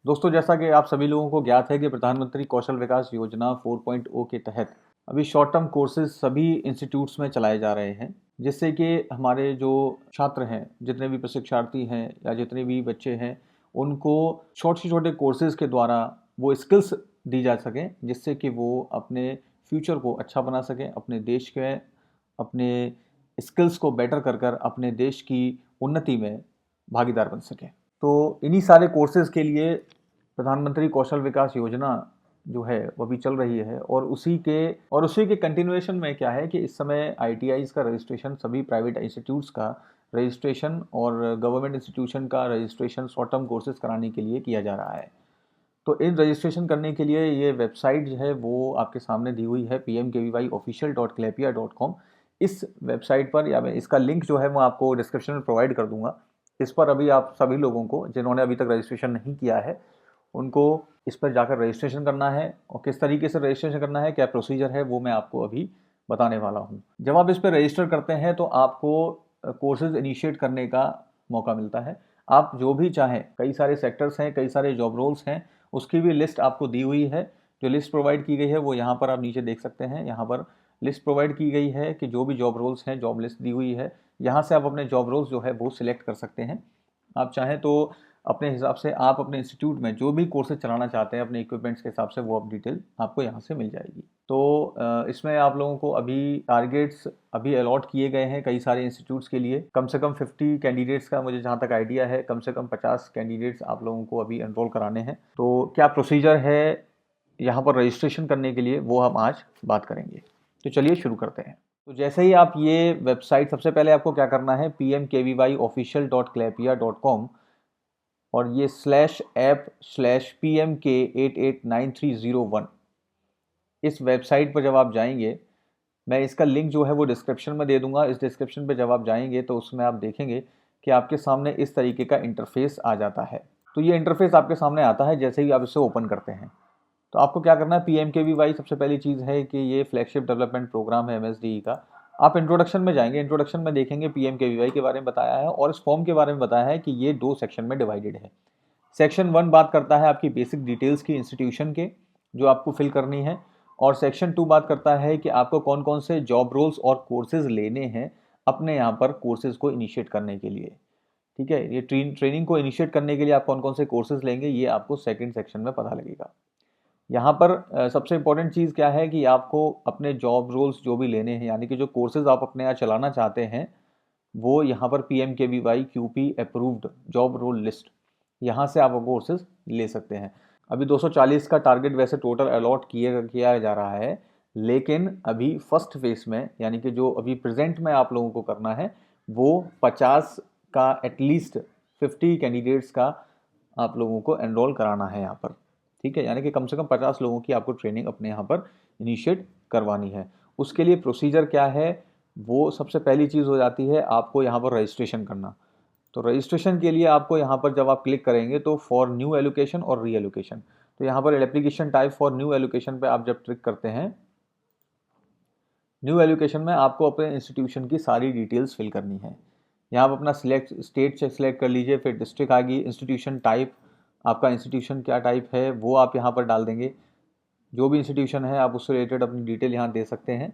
दोस्तों, जैसा कि आप सभी लोगों को ज्ञात है कि प्रधानमंत्री कौशल विकास योजना 4.0 के तहत अभी शॉर्ट टर्म कोर्सेज सभी इंस्टीट्यूट्स में चलाए जा रहे हैं, जिससे कि हमारे जो छात्र हैं, जितने भी प्रशिक्षार्थी हैं या जितने भी बच्चे हैं, उनको छोटे छोटे कोर्सेज के द्वारा वो स्किल्स दी जा सकें, जिससे कि वो अपने फ्यूचर को अच्छा बना सकें, अपने देश के अपने स्किल्स को बेटर कर कर अपने देश की उन्नति में भागीदार बन सकें। तो इन्हीं सारे कोर्सेज के लिए प्रधानमंत्री कौशल विकास योजना जो है वो भी चल रही है, और उसी के कंटिन्यूएशन में क्या है कि इस समय आईटीआईज का रजिस्ट्रेशन, सभी प्राइवेट इंस्टीट्यूट्स का रजिस्ट्रेशन और गवर्नमेंट इंस्टीट्यूशन का रजिस्ट्रेशन शॉर्ट टर्म कोर्सेज कराने के लिए किया जा रहा है। तो इन रजिस्ट्रेशन करने के लिए ये वेबसाइट जो है वो आपके सामने दी हुई है, pmkvyofficial.clapia.com। इस वेबसाइट पर, या मैं इसका लिंक जो है मैं आपको डिस्क्रिप्शन में प्रोवाइड कर दूंगा। इस पर अभी आप सभी लोगों को जिन्होंने अभी तक रजिस्ट्रेशन नहीं किया है, उनको इस पर जाकर रजिस्ट्रेशन करना है, और किस तरीके से रजिस्ट्रेशन करना है, क्या प्रोसीजर है, वो मैं आपको अभी बताने वाला हूँ। जब आप इस पर रजिस्टर करते हैं तो आपको कोर्सेज इनिशिएट करने का मौका मिलता है। आप जो भी चाहें, कई सारे सेक्टर्स हैं, कई सारे जॉब रोल्स हैं, उसकी भी लिस्ट आपको दी हुई है। जो लिस्ट प्रोवाइड की गई है वो यहाँ पर आप नीचे देख सकते हैं। यहाँ पर लिस्ट प्रोवाइड की गई है कि जो भी जॉब रोल्स हैं, जॉब लिस्ट दी हुई है। यहाँ से आप अपने जॉब रोल्स जो है वो सिलेक्ट कर सकते हैं। आप चाहें तो अपने हिसाब से आप अपने इंस्टीट्यूट में जो भी कोर्सेज चलाना चाहते हैं अपने इक्विपमेंट्स के हिसाब से, वो अब डिटेल आपको यहाँ से मिल जाएगी। तो इसमें आप लोगों को अभी टारगेट्स अभी अलॉट किए गए हैं कई सारे इंस्टीट्यूट्स के लिए। कम से कम 50 कैंडिडेट्स का मुझे जहाँ तक आइडिया है, कम से कम 50 कैंडिडेट्स आप लोगों को अभी एनरोल कराने हैं। तो क्या प्रोसीजर है यहाँ पर रजिस्ट्रेशन करने के लिए, वो हम आज बात करेंगे। तो चलिए शुरू करते हैं। तो जैसे ही आप ये वेबसाइट, सबसे पहले आपको क्या करना है, pmkvyofficial.clapia.com और ये /app/pmk889301, इस वेबसाइट पर जब आप जाएंगे, मैं इसका लिंक जो है वो डिस्क्रिप्शन में दे दूंगा। इस डिस्क्रिप्शन पे जब आप जाएंगे तो उसमें आप देखेंगे कि आपके सामने इस तरीके का इंटरफेस आ जाता है। तो ये इंटरफेस आपके सामने आता है जैसे ही आप इसे ओपन करते हैं। तो आपको क्या करना है, पीएमकेवीवाई सबसे पहली चीज़ है कि ये फ्लैगशिप डेवलपमेंट प्रोग्राम है एमएसडीई का। आप इंट्रोडक्शन में जाएंगे, इंट्रोडक्शन में देखेंगे पीएमकेवीवाई के बारे में बताया है, और इस फॉर्म के बारे में बताया है कि ये 2 सेक्शन में डिवाइडेड है। सेक्शन 1 बात करता है आपकी बेसिक डिटेल्स की इंस्टीट्यूशन के, जो आपको फिल करनी है। और सेक्शन 2 बात करता है कि आपको कौन कौन से जॉब रोल्स और कोर्सेज लेने हैं अपने यहाँ पर कोर्सेज को इनिशिएट करने के लिए। ठीक है, ये ट्रेनिंग को इनिशिएट करने के लिए आप कौन कौन से कोर्सेज लेंगे, ये आपको सेकंड सेक्शन में पता लगेगा। यहाँ पर सबसे इंपॉर्टेंट चीज़ क्या है कि आपको अपने जॉब रोल्स जो भी लेने हैं, यानी कि जो कोर्सेज आप अपने यहाँ चलाना चाहते हैं, वो यहाँ पर PMKVY QP approved job role list, यहाँ से आप वो कोर्सेज ले सकते हैं। अभी 240 का टारगेट वैसे टोटल अलॉट किया जा रहा है, लेकिन अभी फर्स्ट फेज में, यानी कि जो अभी प्रेजेंट में आप लोगों को करना है, वो 50 का एटलीस्ट 50 कैंडिडेट्स का आप लोगों को एनरोल कराना है यहाँ पर। ठीक है, यानी कि कम से कम 50 लोगों की आपको ट्रेनिंग अपने यहाँ पर इनिशिएट करवानी है। उसके लिए प्रोसीजर क्या है, वो सबसे पहली चीज़ हो जाती है आपको यहाँ पर रजिस्ट्रेशन करना। तो रजिस्ट्रेशन के लिए आपको यहाँ पर जब आप क्लिक करेंगे तो फॉर न्यू एलोकेशन और री एलोकेशन, तो यहाँ पर application type for new allocation पे आप जब क्लिक करते हैं, न्यू एलोकेशन में आपको अपने इंस्टीट्यूशन की सारी डिटेल्स फिल करनी है। यहाँ पर अपना स्टेट सेलेक्ट कर लीजिए, फिर डिस्ट्रिक्ट आ गई, इंस्टीट्यूशन टाइप, आपका इंस्टीट्यूशन क्या टाइप है वो आप यहाँ पर डाल देंगे। जो भी इंस्टीट्यूशन है आप उससे रिलेटेड अपनी डिटेल यहाँ दे सकते हैं,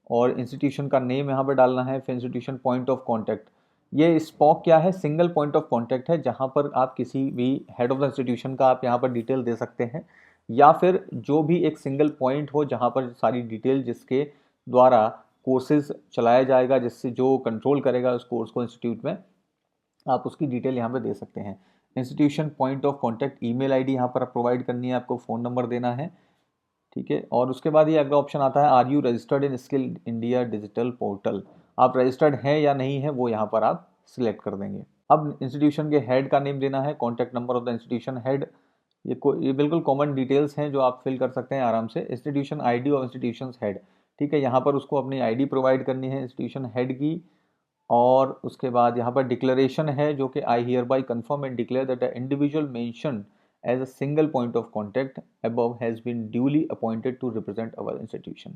और इंस्टीट्यूशन का नेम यहाँ पर डालना है। फिर इंस्टीट्यूशन पॉइंट ऑफ कॉन्टैक्ट, ये स्पॉक क्या है, सिंगल पॉइंट ऑफ कॉन्टैक्ट है, जहाँ पर आप किसी भी हेड ऑफ द इंस्टीट्यूशन का आप यहाँ पर डिटेल दे सकते हैं, या फिर जो भी एक सिंगल पॉइंट हो जहाँ पर सारी डिटेल, जिसके द्वारा कोर्सेज चलाया जाएगा, जिससे जो कंट्रोल करेगा उस कोर्स को इंस्टीट्यूट में, आप उसकी डिटेल यहाँ पे दे सकते हैं। Institution point of contact, email ID यहाँ पर प्रोवाइड करनी है, आपको फ़ोन नंबर देना है। ठीक है, और उसके बाद ये अगला ऑप्शन आता है, are you registered in Skill India digital portal, आप रजिस्टर्ड हैं या नहीं है वो यहाँ पर आप सिलेक्ट कर देंगे। अब इंस्टीट्यूशन के हेड का नेम देना है, contact number of the institution head, ये बिल्कुल कॉमन डिटेल्स हैं जो आप फिल कर सकते हैं आराम से। Institution ID of institution head, ठीक है, यहाँ पर उसको अपनी आईडी प्रोवाइड करनी है इंस्टीट्यूशन हेड की। और उसके बाद यहाँ पर डिक्लेरेशन है, जो कि I hereby confirm and declare that the individual mention as a single point of contact above has been duly appointed to represent our institution.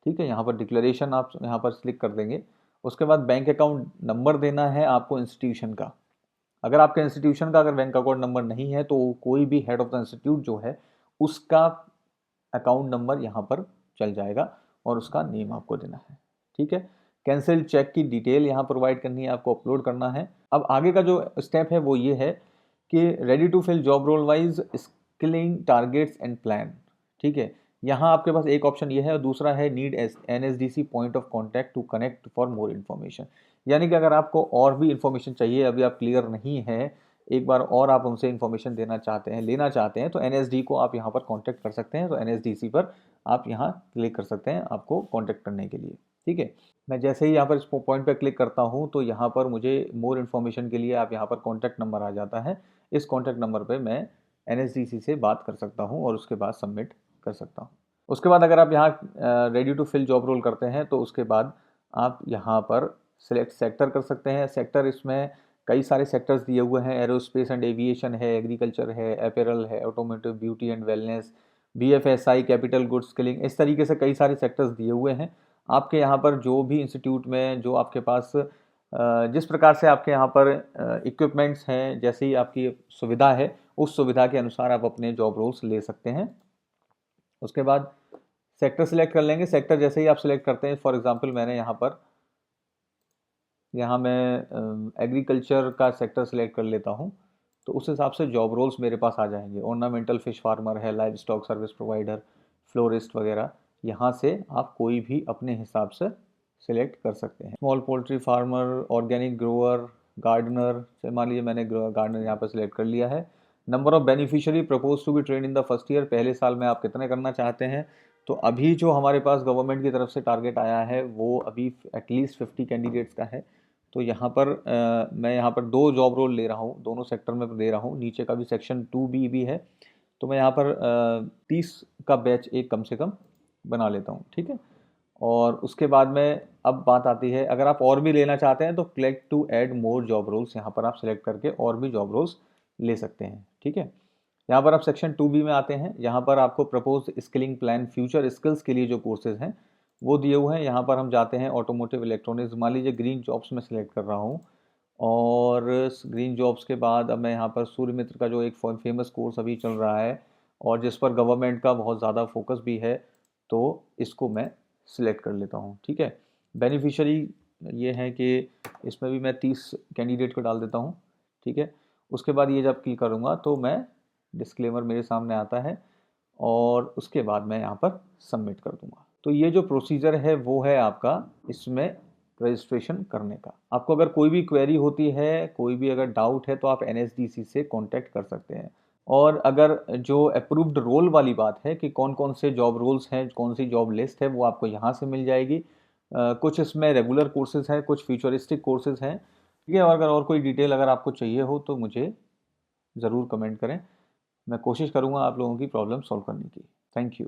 ठीक है, यहाँ पर डिक्लेरेशन आप यहाँ पर क्लिक कर देंगे। उसके बाद बैंक अकाउंट नंबर देना है आपको इंस्टीट्यूशन का। अगर आपके इंस्टीट्यूशन का अगर बैंक अकाउंट नंबर नहीं है तो कोई भी हेड ऑफ द इंस्टीट्यूट जो है उसका अकाउंट नंबर यहाँ पर चल जाएगा और उसका नेम आपको देना है। ठीक है, कैंसिल चेक की डिटेल यहाँ प्रोवाइड करनी है, आपको अपलोड करना है। अब आगे का जो स्टेप है वो ये है कि ready to fill job role wise skilling targets and plan. ठीक है, यहाँ आपके पास एक ऑप्शन ये है और दूसरा है need NSDC point of contact to connect for more information. यानी कि अगर आपको और भी इन्फॉर्मेशन चाहिए, अभी आप क्लियर नहीं है, एक बार और आप उनसे इन्फॉर्मेशन देना चाहते हैं, लेना चाहते हैं, तो NSD को आप यहाँ पर कांटेक्ट कर सकते हैं। तो NSDC पर आप यहाँ क्लिक कर सकते हैं आपको कांटेक्ट करने के लिए। ठीक है, मैं जैसे ही यहाँ पर इस पॉइंट पर क्लिक करता हूँ तो यहाँ पर मुझे मोर इन्फॉर्मेशन के लिए आप यहाँ पर कॉन्टैक्ट नंबर आ जाता है। इस कॉन्टैक्ट नंबर पर मैं NSDC से बात कर सकता हूँ और उसके बाद सबमिट कर सकता हूँ। उसके बाद अगर आप यहाँ ready to fill job role करते हैं तो उसके बाद आप यहाँ पर सिलेक्ट सेक्टर कर सकते हैं। सेक्टर इसमें कई सारे सेक्टर्स दिए हुए हैं, एरोस्पेस एंड एविएशन है, एग्रीकल्चर है, अपैरल है, automotive, beauty and wellness, BFSI, capital goods, skilling, इस तरीके से कई सारे सेक्टर्स दिए हुए हैं। आपके यहाँ पर जो भी इंस्टीट्यूट में जो आपके पास जिस प्रकार से आपके यहाँ पर इक्विपमेंट्स हैं, जैसी आपकी सुविधा है, उस सुविधा के अनुसार आप अपने जॉब रोल्स ले सकते हैं। उसके बाद सेक्टर सिलेक्ट कर लेंगे। सेक्टर जैसे ही आप सिलेक्ट करते हैं, फॉर एग्जांपल मैंने यहाँ मैं एग्रीकल्चर का सेक्टर सिलेक्ट कर लेता हूँ, तो उस हिसाब से जॉब रोल्स मेरे पास आ जाएंगे। ऑर्नामेंटल फिश फार्मर है, live stock service provider, florist वगैरह, यहाँ से आप कोई भी अपने हिसाब से सिलेक्ट कर सकते हैं। Small poultry farmer, organic grower, gardener, मान लीजिए मैंने गार्डनर यहाँ पर सिलेक्ट कर लिया है। Number of beneficiary propose to be train in the first year, पहले साल में आप कितने करना चाहते हैं। तो अभी जो हमारे पास गवर्नमेंट की तरफ से टारगेट आया है वो अभी एटलीस्ट 50 कैंडिडेट्स का है। तो यहाँ पर मैं यहाँ पर 2 जॉब रोल ले रहा हूँ, दोनों सेक्टर में दे रहा हूँ, नीचे का भी सेक्शन 2B भी है। तो मैं यहाँ पर 30 का बैच एक कम से कम बना लेता हूँ। ठीक है, और उसके बाद में अब बात आती है, अगर आप और भी लेना चाहते हैं तो click to add more job roles, यहाँ पर आप सिलेक्ट करके और भी जॉब रोल्स ले सकते हैं। ठीक है, यहाँ पर आप सेक्शन 2B में आते हैं। यहाँ पर आपको propose skilling plan, future skills के लिए जो कोर्सेज हैं वो दिए हुए हैं। यहाँ पर हम जाते हैं ऑटोमोटिव, इलेक्ट्रॉनिक्स, मान लीजिए ग्रीन जॉब्स में सिलेक्ट कर रहा हूँ, और ग्रीन जॉब्स के बाद अब मैं यहाँ पर सूर्य मित्र का जो एक फेमस कोर्स अभी चल रहा है और जिस पर गवर्नमेंट का बहुत ज़्यादा फोकस भी है, तो इसको मैं सिलेक्ट कर लेता हूँ। ठीक है, बेनिफिशियरी ये है कि इसमें भी मैं 30 कैंडिडेट को डाल देता हूँ। ठीक है, उसके बाद ये जब क्लिक करूँगा तो मैं डिस्क्लेमर मेरे सामने आता है और उसके बाद मैं यहाँ पर सबमिट कर दूँगा। तो ये जो प्रोसीजर है वो है आपका इसमें रजिस्ट्रेशन करने का। आपको अगर कोई भी क्वेरी होती है, कोई भी अगर डाउट है, तो आप NSDC से कांटेक्ट कर सकते हैं। और अगर जो अप्रूव्ड रोल वाली बात है कि कौन कौन से जॉब रोल्स हैं, कौन सी जॉब लिस्ट है, वो आपको यहाँ से मिल जाएगी। कुछ इसमें रेगुलर कोर्सेज हैं, कुछ फ्यूचरिस्टिक कोर्सेज हैं। ठीक है, और अगर और कोई डिटेल अगर आपको चाहिए हो तो मुझे ज़रूर कमेंट करें, मैं कोशिश करूँगा आप लोगों की प्रॉब्लम सॉल्व करने की। Thank you.